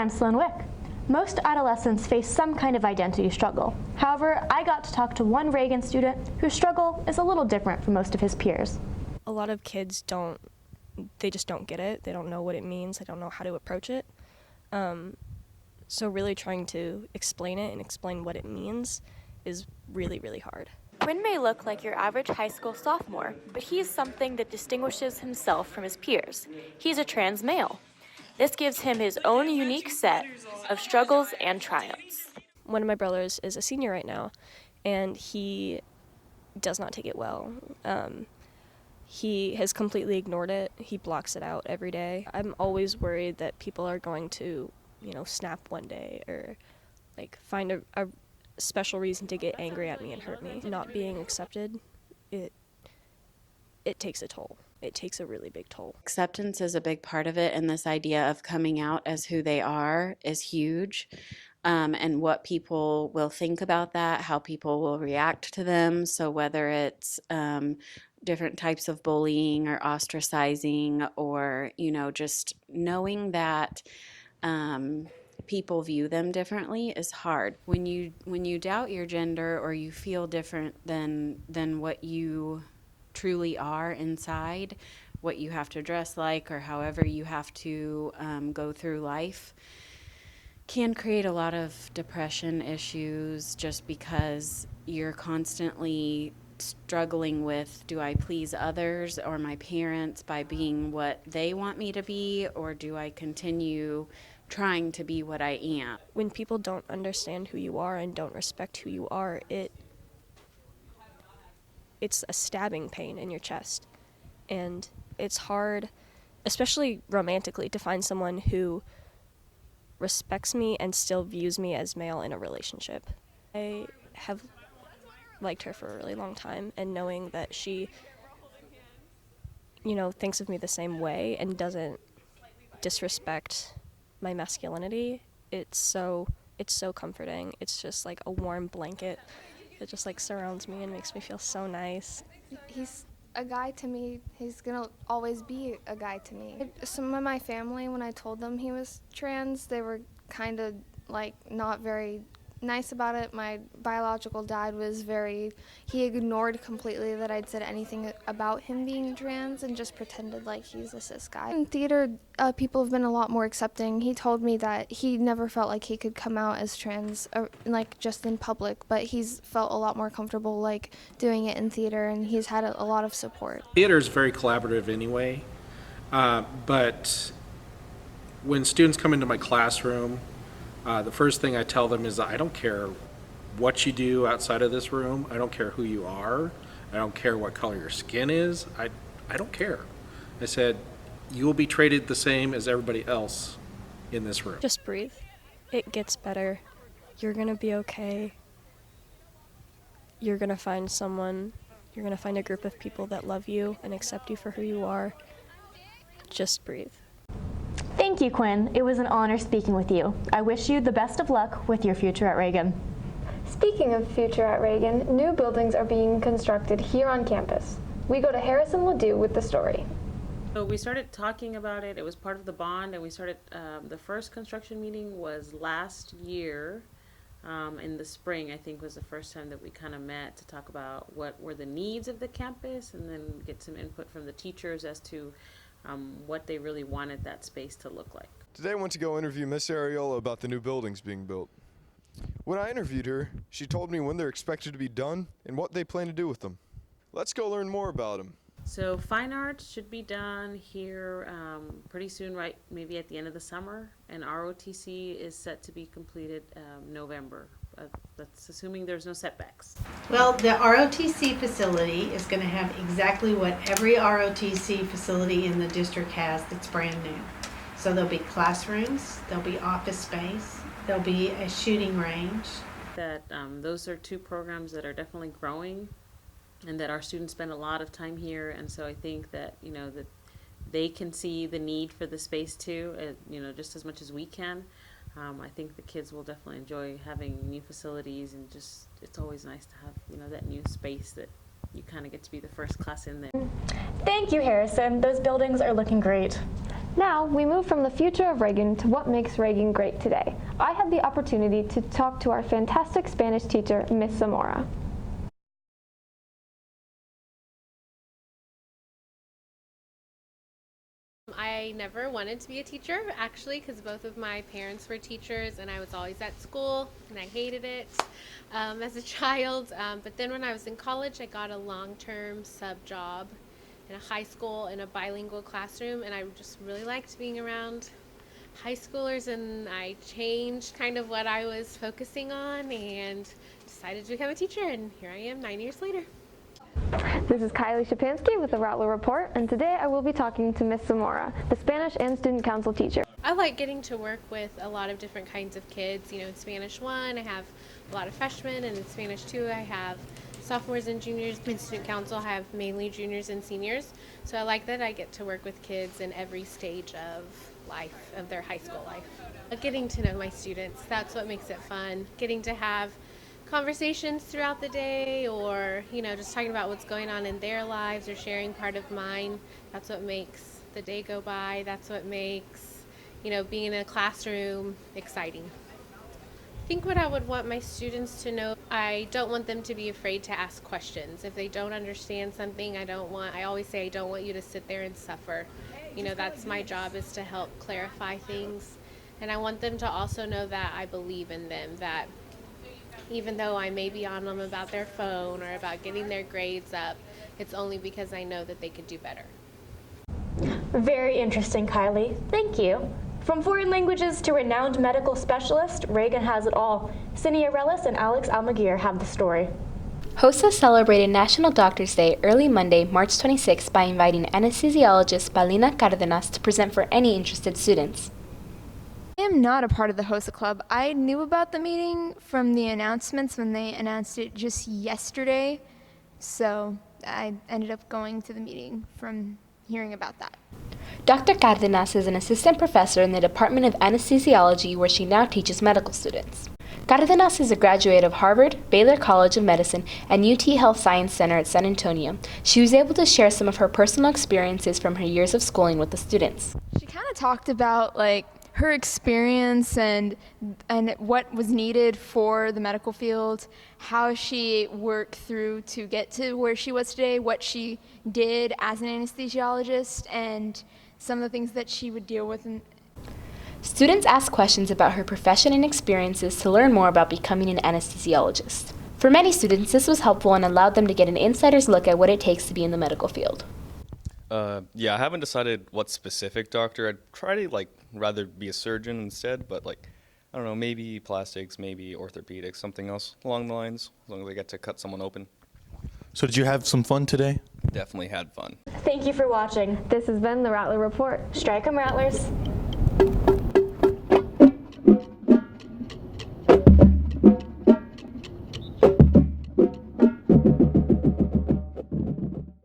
I'm Sloan Wick. Most adolescents face some kind of identity struggle. However, I got to talk to one Reagan student whose struggle is a little different from most of his peers. A lot of kids they just don't get it. They don't know what it means. They don't know how to approach it. So really trying to explain it and explain what it means is really, really hard. Quinn may look like your average high school sophomore, but he's something that distinguishes himself from his peers. He's a trans male. This gives him his own unique set of struggles and triumphs. One of my brothers is a senior right now, and he does not take it well. He has completely ignored it. He blocks it out every day. I'm always worried that people are going to, snap one day or find a special reason to get angry at me and hurt me. Not being accepted, it takes a toll. It takes a really big toll. Acceptance is a big part of it, and this idea of coming out as who they are is huge. And what people will think about that, how people will react to them. So whether it's different types of bullying or ostracizing, or just knowing that people view them differently is hard. When you doubt your gender, or you feel different than what you truly are inside, what you have to dress like, or however you have to go through life, can create a lot of depression issues, just because you're constantly struggling with, do I please others or my parents by being what they want me to be, or do I continue trying to be what I am? When people don't understand who you are and don't respect who you are, it's a stabbing pain in your chest. And it's hard, especially romantically, to find someone who respects me and still views me as male in a relationship. I have liked her for a really long time, and knowing that she, thinks of me the same way and doesn't disrespect my masculinity, it's so comforting. It's just like a warm blanket that just surrounds me and makes me feel so nice. He's a guy to me. He's gonna always be a guy to me. Some of my family, when I told them he was trans, they were kind of not very nice about it. My biological dad he ignored completely that I'd said anything about him being trans, and just pretended like he's a cis guy. In theater, people have been a lot more accepting. He told me that he never felt like he could come out as trans, just in public, but he's felt a lot more comfortable doing it in theater, and he's had a lot of support. Theater is very collaborative anyway, but when students come into my classroom, the first thing I tell them is, I don't care what you do outside of this room. I don't care who you are. I don't care what color your skin is. I don't care. I said, you will be treated the same as everybody else in this room. Just breathe. It gets better. You're gonna be okay. You're gonna find someone. You're gonna find a group of people that love you and accept you for who you are. Just breathe. Thank you, Quinn. It was an honor speaking with you. I wish you the best of luck with your future at Reagan. Speaking of future at Reagan, new buildings are being constructed here on campus. We go to Harrison Ledoux with the story. So we started talking about it. It was part of the bond, and we started, the first construction meeting was last year in the spring. I think was the first time that we kind of met to talk about what were the needs of the campus, and then get some input from the teachers as to what they really wanted that space to look like. Today I went to go interview Miss Ariola about the new buildings being built. When I interviewed her, she told me when they're expected to be done and what they plan to do with them. Let's go learn more about them. So fine arts should be done here pretty soon, right? Maybe at the end of the summer, and ROTC is set to be completed November. That's assuming there's no setbacks. Well, the ROTC facility is going to have exactly what every ROTC facility in the district has that's brand new. So there'll be classrooms, there'll be office space, there'll be a shooting range. That those are two programs that are definitely growing, and that our students spend a lot of time here, and so I think that that they can see the need for the space too, just as much as we can. I think the kids will definitely enjoy having new facilities, and just it's always nice to have that new space that you kind of get to be the first class in there. Thank you, Harrison. Those buildings are looking great. Now, we move from the future of Reagan to what makes Reagan great today. I had the opportunity to talk to our fantastic Spanish teacher, Miss Zamora. I never wanted to be a teacher, actually, because both of my parents were teachers and I was always at school and I hated it as a child. But then when I was in college, I got a long-term sub job in a high school in a bilingual classroom, and I just really liked being around high schoolers, and I changed kind of what I was focusing on and decided to become a teacher, and here I am 9 years later. This is Kylie Shapansky with the Rattler Report, and today I will be talking to Miss Zamora, the Spanish and Student Council teacher. I like getting to work with a lot of different kinds of kids. You know, in Spanish 1, I have a lot of freshmen, and in Spanish 2, I have sophomores and juniors. In Student Council, I have mainly juniors and seniors. So I like that I get to work with kids in every stage of life, of their high school life. Getting to know my students, that's what makes it fun. Getting to have conversations throughout the day, or just talking about what's going on in their lives or sharing part of mine. That's what makes the day go by. That's what makes being in a classroom exciting. I think what I would want my students to know, I don't want them to be afraid to ask questions. If they don't understand something, I always say I don't want you to sit there and suffer. That's my job, is to help clarify things. And I want them to also know that I believe in them, that even though I may be on them about their phone or about getting their grades up, it's only because I know that they could do better. Very interesting, Kylie. Thank you. From foreign languages to renowned medical specialist, Reagan has it all. Cindy Arelis and Alex Almaguer have the story. HOSA celebrated National Doctors Day early Monday, March 26, by inviting anesthesiologist Paulina Cardenas to present for any interested students. I am not a part of the HOSA Club. I knew about the meeting from the announcements when they announced it just yesterday, so I ended up going to the meeting from hearing about that. Dr. Cardenas is an assistant professor in the Department of Anesthesiology, where she now teaches medical students. Cardenas is a graduate of Harvard, Baylor College of Medicine, and UT Health Science Center at San Antonio. She was able to share some of her personal experiences from her years of schooling with the students. She kind of talked about her experience and what was needed for the medical field, how she worked through to get to where she was today, what she did as an anesthesiologist, and some of the things that she would deal with. Students asked questions about her profession and experiences to learn more about becoming an anesthesiologist. For many students, this was helpful and allowed them to get an insider's look at what it takes to be in the medical field. Yeah, I haven't decided what specific doctor. I'd try to rather be a surgeon instead, but I don't know, maybe plastics, maybe orthopedics, something else along the lines, as long as I get to cut someone open. So did you have some fun today? Definitely had fun. Thank you for watching. This has been the Rattler Report. Strike 'em, Rattlers.